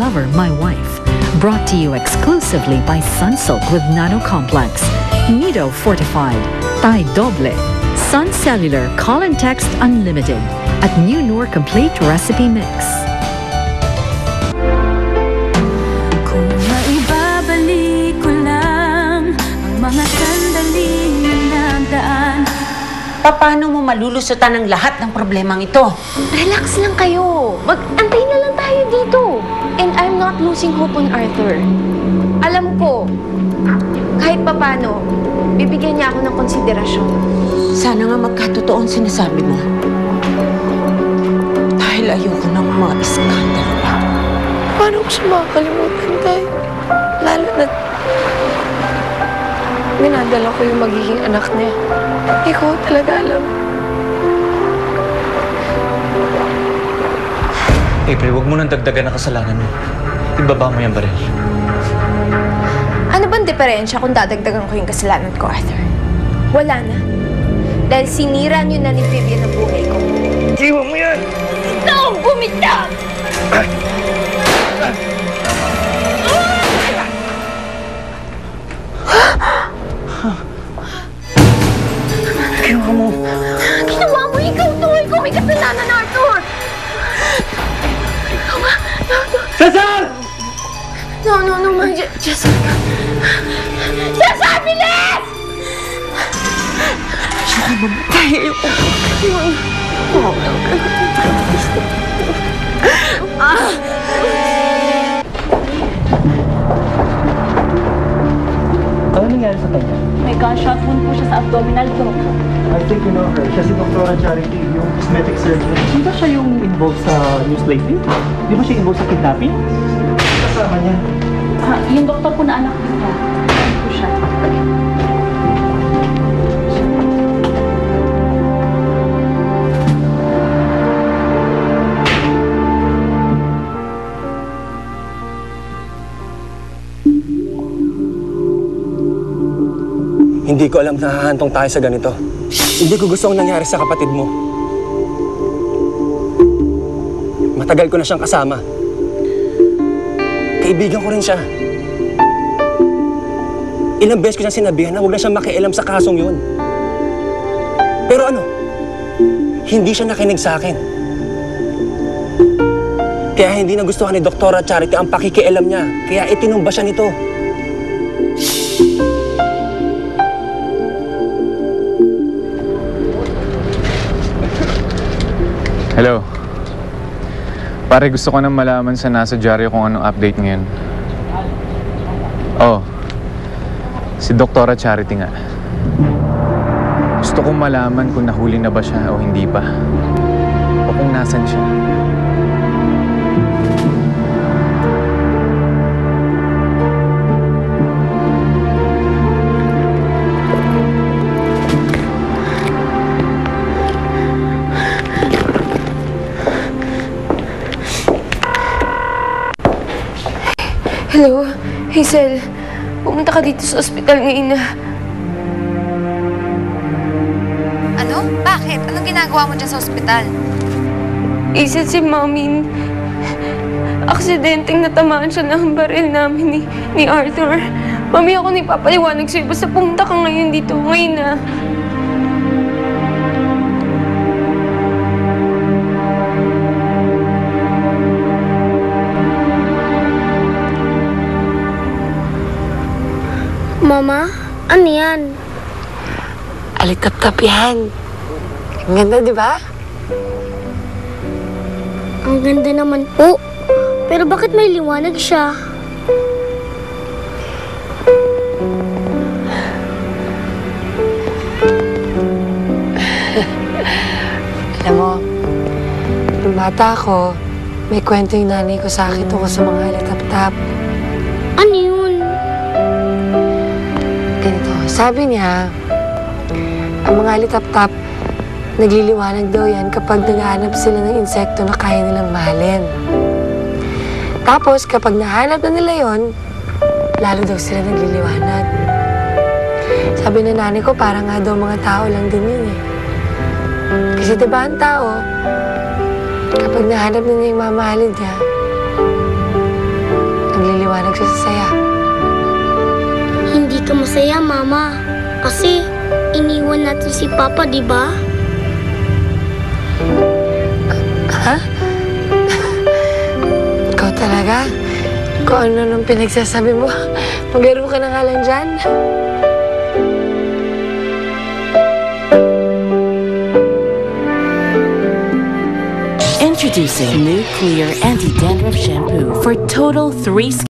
Lover, My Wife. Brought to you exclusively by Sunsilk with Nano Complex. Nido Fortified. Thai Doble. Sun Cellular Call and Text Unlimited. At New Noor Complete Recipe Mix. Kung maibabalik ko lang ang mga sandaling nagdaan. Paano mo malulusutan ang lahat ng problemang ito? Relax lang kayo. Mag-antay na lang tayo dito. And I'm not losing hope on Arthur. Alam ko, kahit papano, bibigyan niya ako ng konsiderasyon. Sana nga magkatotoo ang sinasabi mo. Dahil ayoko ng mga iskandalo pa. Paano ko siya makakalimutan, Tay? Lalo na minadala ko yung magiging anak niya. Ikaw talaga alam. April, huwag mo nang dagdagan ang kasalanan mo. Ibaba mo yung baril. Ano bang diferensya kung dadagdagan ko yung kasalanan ko, Arthur? Wala na. Dahil sinira niyo na ni Vivian ang buhay ko. Iwan mo yan! Ito! Bumitaw! Ginawa mo! Ginawa mo! Ikaw to! Ikaw may kasalanan, Arthur! Cesar! No, ma. Jessica. Cesar, bilis! Ayoko mamatay. Ayoko. Ano nangyari sa kanya? May gunshot wound po siya sa abdominal throat. I think you know her. Siya si Dr. Charity, yung cosmetic surgeon. Di ba siya yung involved sa news lately? Di ba siya involved sa kidnapping? Kasama niya. Yung doktor po na anak niya. Ano po siya? Hindi ko alam na hahantong tayo sa ganito. Hindi ko gusto ang nangyari sa kapatid mo. Matagal ko na siyang kasama. Kaibigan ko rin siya. Ilang beses ko siyang sinabihan na huwag na siyang makialam sa kasong yun. Pero ano? Hindi siya nakinig sa akin. Kaya hindi nagustuhan ni Dr. Charity ang pakikialam niya. Kaya itinumba siya nito. Hello. Pare, gusto ko nang malaman sa nasa dyaryo kung anong update ngayon. Oh, si Dr. Charity nga. Gusto kong malaman kung nahuli na ba siya o hindi pa. O kung nasan siya. Hello? Hazel, pumunta ka dito sa ospital ngayon na. Ano? Bakit? Anong ginagawa mo dyan sa ospital? Hazel, si Mami, aksidenteng natamaan siya ng baril namin ni Arthur. Mami, ako na ipapaliwanag sa'yo. Basta pumunta ka ngayon dito. Ngayon na. Mama, ano yan? Alitap-tap yan. Ang ganda, di ba? Ang ganda naman po. Pero bakit may liwanag siya? Alam mo, nung bata ako, may kwento yung nanay ko sa akin tungkol sa mga alitap-tap. Ano yun? Ganito, sabi niya, ang mga alitap-tap, nagliliwanag daw yan kapag naghahanap sila ng insekto na kaya nilang mahalin. Tapos, kapag nahanap na nila yon, lalo daw sila nagliliwanag. Sabi na nanay ko, parang nga daw mga tao lang din yun eh. Kasi diba ang tao, kapag nahanap na niya yung mamahalin niya, magsasaya. Hindi ka masaya, Mama. Kasi iniwan natin si Papa, di ba? Ha? Ikaw talaga? Kung ano nung pinagsasabi mo, maglaro ka na nga lang dyan. Introducing new Clear Anti-Dandruff Shampoo for total 3